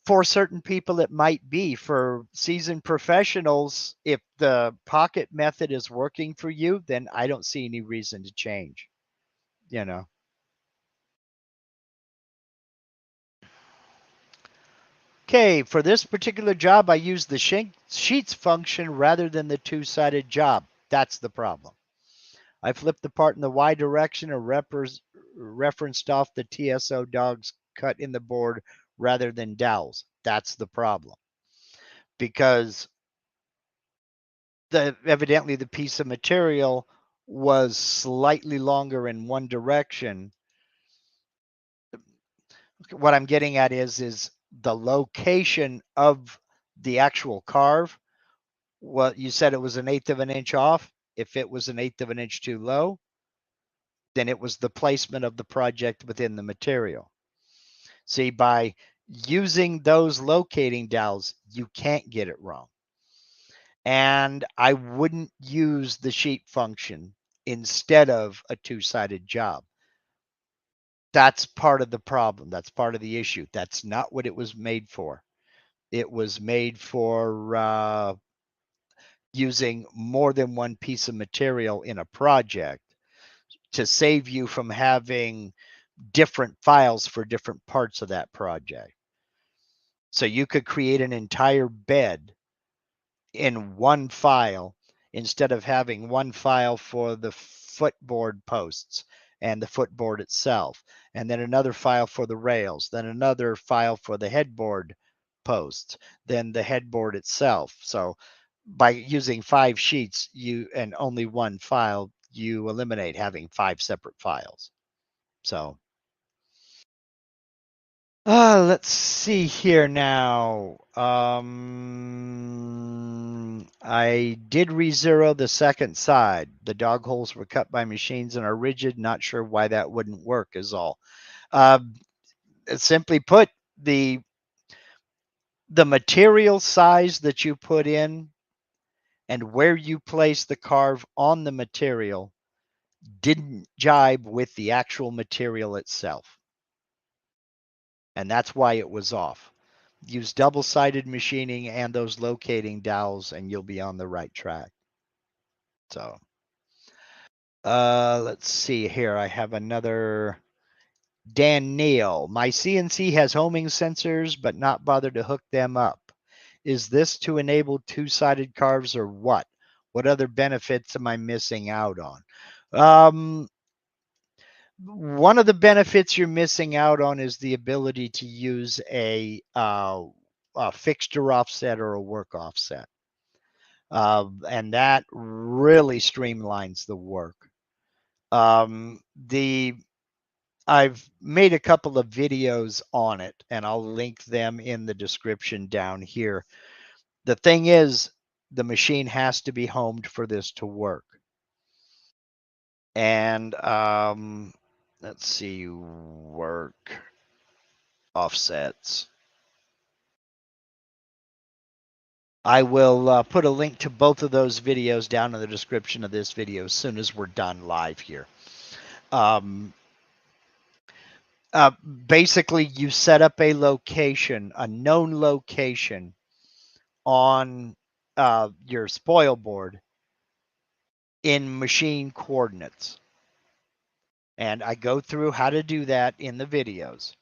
for certain people, it might be. For seasoned professionals, if the pocket method is working for you, then I don't see any reason to change. Okay, for this particular job, I use the sheets function rather than the two-sided job. That's the problem. I flipped the part in the Y direction and referenced off the TSO dogs cut in the board rather than dowels. That's the problem. Because evidently the piece of material was slightly longer in one direction. What I'm getting at is the location of the actual carve. Well, you said it was 1/8 of an inch off. If it was 1/8 of an inch too low, then it was the placement of the project within the material. See, by using those locating dowels, you can't get it wrong. And I wouldn't use the sheet function instead of a two-sided job. That's part of the problem. That's part of the issue. That's not what it was made for. It was made for using more than one piece of material in a project to save you from having different files for different parts of that project. So you could create an entire bed in one file instead of having one file for the footboard posts and the footboard itself, and then another file for the rails, then another file for the headboard posts, then the headboard itself. So by using 5 sheets and only one file, you eliminate having 5 separate files. So let's see here now. I did re-zero the second side. The dog holes were cut by machines and are rigid. Not sure why that wouldn't work is all. Simply put, the material size that you put in and where you place the carve on the material didn't jibe with the actual material itself. And that's why it was off. Use double-sided machining and those locating dowels and you'll be on the right track. So Let's see here. I have another Dan Neal. My CNC has homing sensors, but not bothered to hook them up. Is this to enable two-sided carves or what? What other benefits am I missing out on? One of the benefits you're missing out on is the ability to use a fixture offset or a work offset. And that really streamlines the work. I've made a couple of videos on it, and I'll link them in the description down here. The thing is, the machine has to be homed for this to work. And let's see, work offsets. I will put a link to both of those videos down in the description of this video as soon as we're done live here. Basically, you set up a location, a known location on your spoil board in machine coordinates. And I go through how to do that in the videos.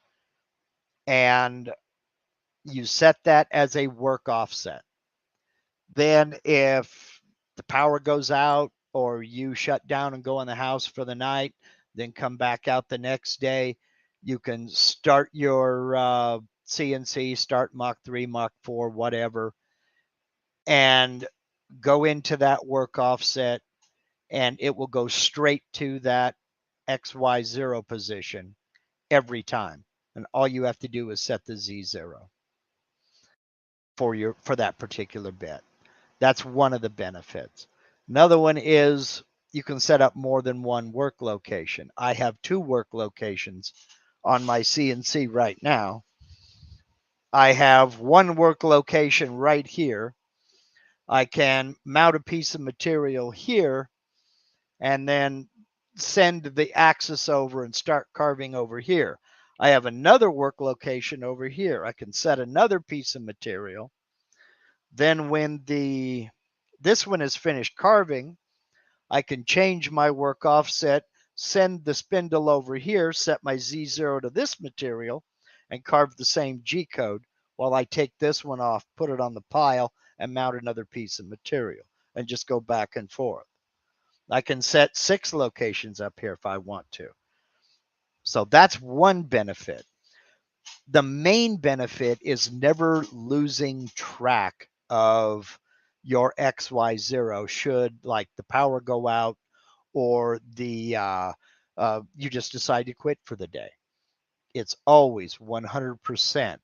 And you set that as a work offset. Then if the power goes out or you shut down and go in the house for the night, then come back out the next day, you can start your CNC, start Mach 3, Mach 4, whatever, and go into that work offset, and it will go straight to that XY0 position every time. And all you have to do is set the Z0 for that particular bit. That's one of the benefits. Another one is you can set up more than one work location. I have 2 work locations on my CNC right now. I have one work location right here. I can mount a piece of material here and then send the axis over and start carving over here. I have another work location over here. I can set another piece of material. Then when this one is finished carving, I can change my work offset, send the spindle over here, set my Z0 to this material, and carve the same G code while I take this one off, put it on the pile, and mount another piece of material, and just go back and forth. I can set 6 locations up here if I want to. So that's one benefit. The main benefit is never losing track of your XY0 should like the power go out or you just decide to quit for the day. It's always 100%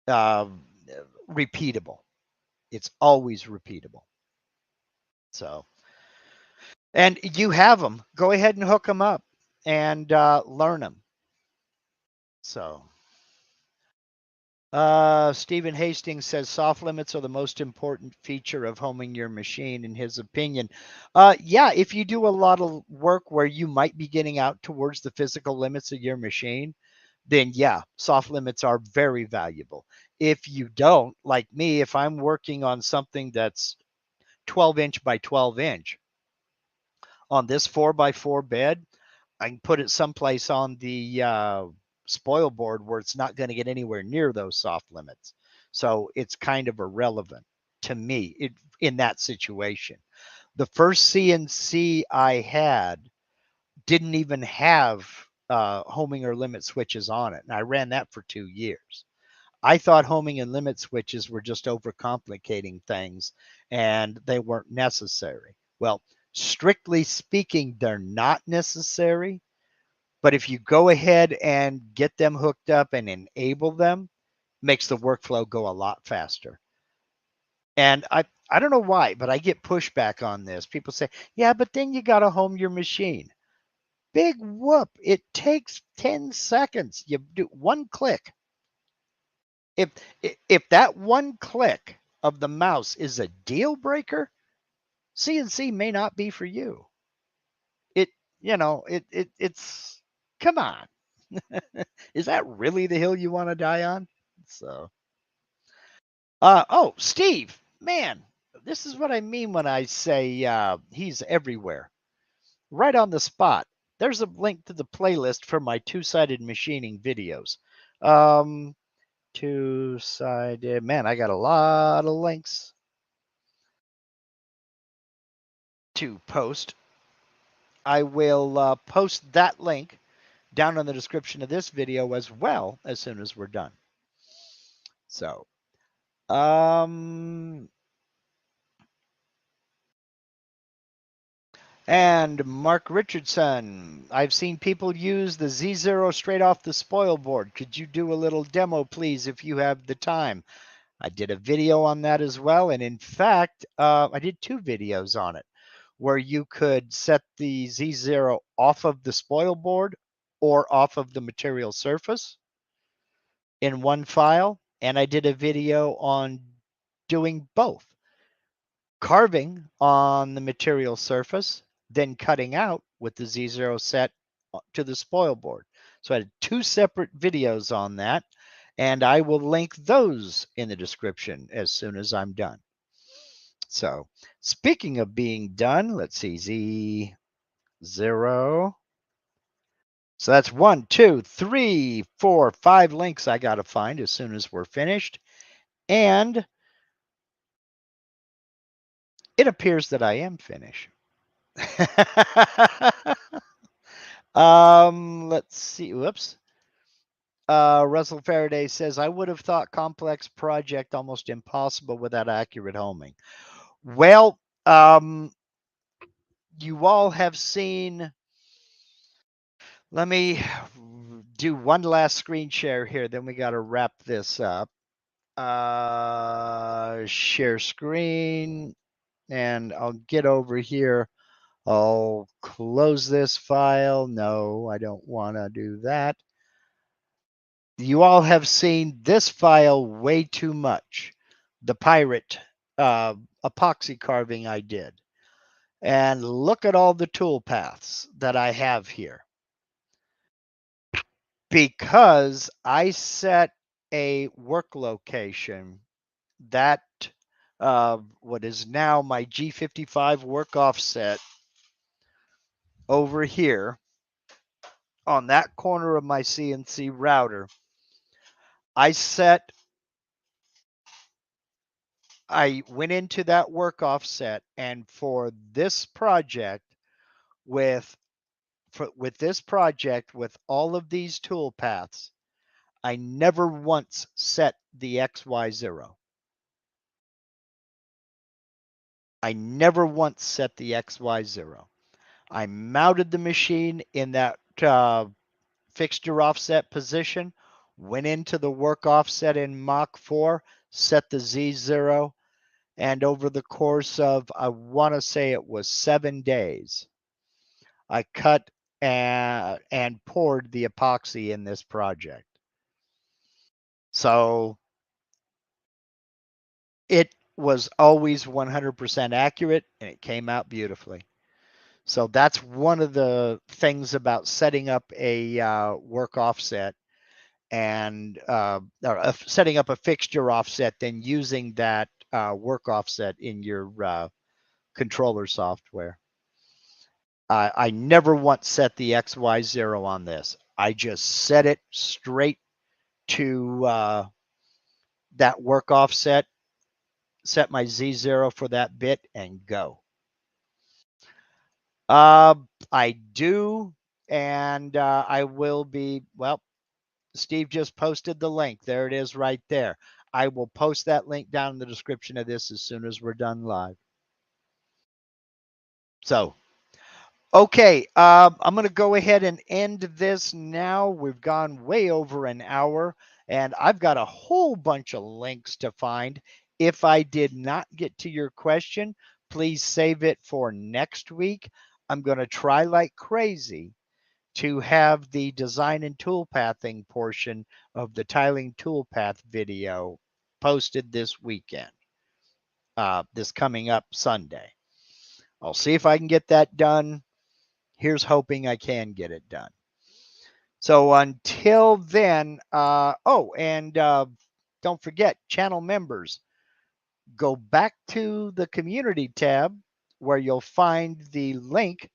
repeatable. It's always repeatable. So, and you have them. Go ahead and hook them up and learn them. So, Stephen Hastings says soft limits are the most important feature of homing your machine, in his opinion. Yeah, if you do a lot of work where you might be getting out towards the physical limits of your machine, then yeah, soft limits are very valuable. If you don't, like me, if I'm working on something that's 12 inch by 12 inch on this 4x4 bed, I can put it someplace on the spoil board where it's not going to get anywhere near those soft limits. So it's kind of irrelevant to me in that situation. The first CNC I had didn't even have homing or limit switches on it. And I ran that for 2 years. I thought homing and limit switches were just overcomplicating things and they weren't necessary. Well, strictly speaking, they're not necessary. But if you go ahead and get them hooked up and enable them, makes the workflow go a lot faster. And I don't know why, but I get pushback on this. People say, yeah, but then you got to home your machine. Big whoop. It takes 10 seconds. You do one click. If that one click of the mouse is a deal breaker, CNC may not be for you. It's come on. Is that really the hill you want to die on? So, Steve, man, this is what I mean when I say he's everywhere. right on the spot. There's a link to the playlist for my two-sided machining videos. Two-sided, man, I got a lot of links to post. I will post that link down in the description of this video as well as soon as we're done. So, and Mark Richardson, I've seen people use the Z0 straight off the spoil board. Could you do a little demo, please, if you have the time? I did a video on that as well. And in fact, I did 2 videos on it where you could set the Z0 off of the spoil board or off of the material surface in one file. And I did a video on doing both, carving on the material surface, then cutting out with the Z0 set to the spoil board. So I had 2 separate videos on that, and I will link those in the description as soon as I'm done. So speaking of being done, let's see, Z0. So that's 1, 2, 3, 4, 5 links I got to find as soon as we're finished. And it appears that I am finished. Let's see. Whoops. Russell Faraday says, I would have thought complex project almost impossible without accurate homing. Well, you all have seen, let me do one last screen share here, then we got to wrap this up. Share screen, and I'll get over here. I'll close this file. No, I don't want to do that. You all have seen this file way too much. The pirate epoxy carving I did. And look at all the tool paths that I have here. Because I set a work location that what is now my G55 work offset over here on that corner of my CNC router. I went into that work offset, and for this project, with this project, with all of these tool paths, I never once set the XY0. I never once set the XY0. I mounted the machine in that fixture offset position, went into the work offset in Mach 4, set the Z0, and over the course of, I want to say it was 7 days, I cut and poured the epoxy in this project. So it was always 100% accurate, and it came out beautifully. So that's one of the things about setting up a work offset and setting up a fixture offset, then using that work offset in your controller software. I never once set the XY0 on this. I just set it straight to that work offset, set my Z0 for that bit, and go. I do, and I will be, well, Steve just posted the link. There it is right there. I will post that link down in the description of this as soon as we're done live. So, okay, I'm going to go ahead and end this now. We've gone way over an hour, and I've got a whole bunch of links to find. If I did not get to your question, please save it for next week. I'm going to try like crazy to have the design and tool pathing portion of the tiling toolpath video posted this weekend, this coming up Sunday. I'll see if I can get that done. Here's hoping I can get it done. So until then, don't forget, channel members, go back to the community tab where you'll find the link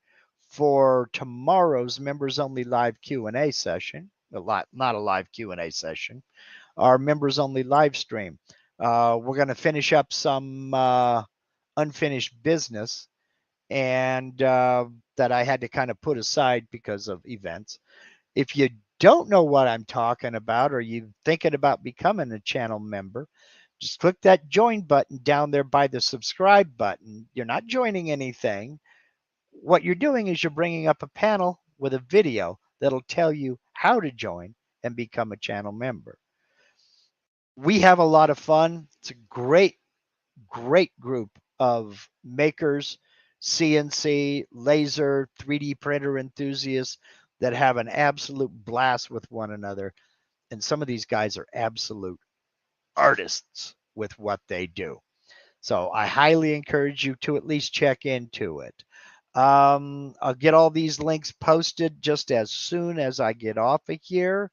for tomorrow's members only live Q&A session, not a live Q&A session, our members only live stream. We're going to finish up some unfinished business and that I had to kind of put aside because of events. If you don't know what I'm talking about, or you're thinking about becoming a channel member, just click that join button down there by the subscribe button. You're not joining anything. What you're doing is you're bringing up a panel with a video that'll tell you how to join and become a channel member. We have a lot of fun. It's a great group of makers, CNC, laser, 3D printer enthusiasts that have an absolute blast with one another. And some of these guys are absolute artists with what they do. So I highly encourage you to at least check into it. I'll get all these links posted just as soon as I get off of here.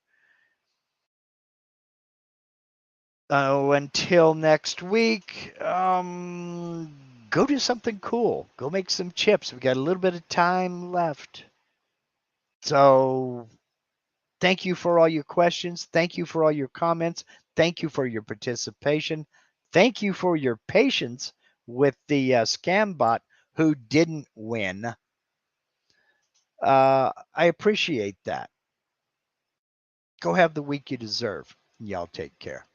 Until next week, go do something cool. Go make some chips. We got a little bit of time left. So thank you for all your questions. Thank you for all your comments. Thank you for your participation. Thank you for your patience with the scam bot who didn't win. I appreciate that. Go have the week you deserve. Y'all take care.